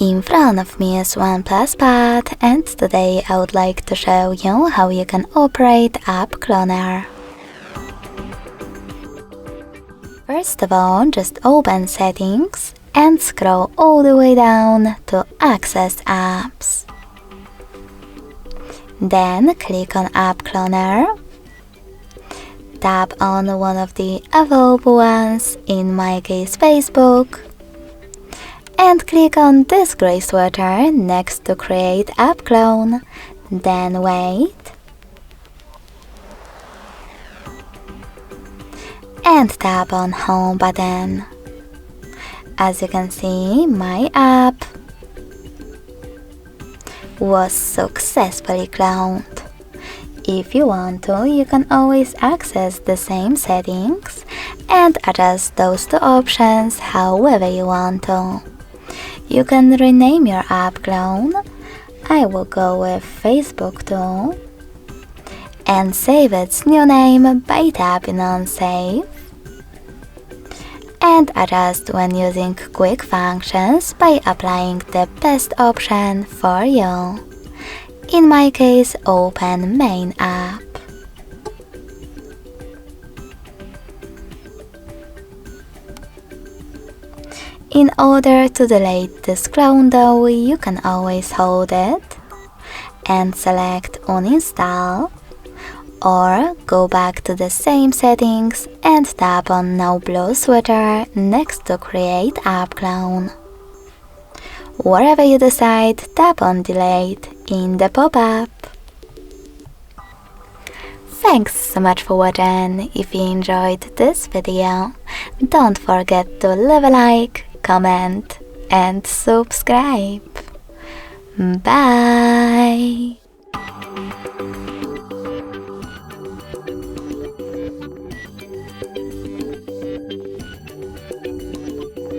In front of me is OnePlus Pad, and today I would like to show you how you can operate App Cloner. First of all, just open Settings and scroll all the way down to Access Apps. Then click on App Cloner. Tap on one of the available ones, in my case Facebook, and click on this gray sweater next to Create App Clone. Then wait. And tap on Home button. As you can see, my app was successfully cloned. If you want to, you can always access the same settings and adjust those two options however you want to. You can rename your app clone. I will go with Facebook too. And save its new name by tapping on Save. And adjust when using quick functions by applying the best option for you. In my case, open Main app. In order to delete this clone though, you can always hold it and select Uninstall, or go back to the same settings and tap on No Blue Sweater next to Create App Clone. Wherever you decide, tap on Delete in the pop-up. Thanks so much for watching. If you enjoyed this video, don't forget to leave a like, comment and subscribe. Bye!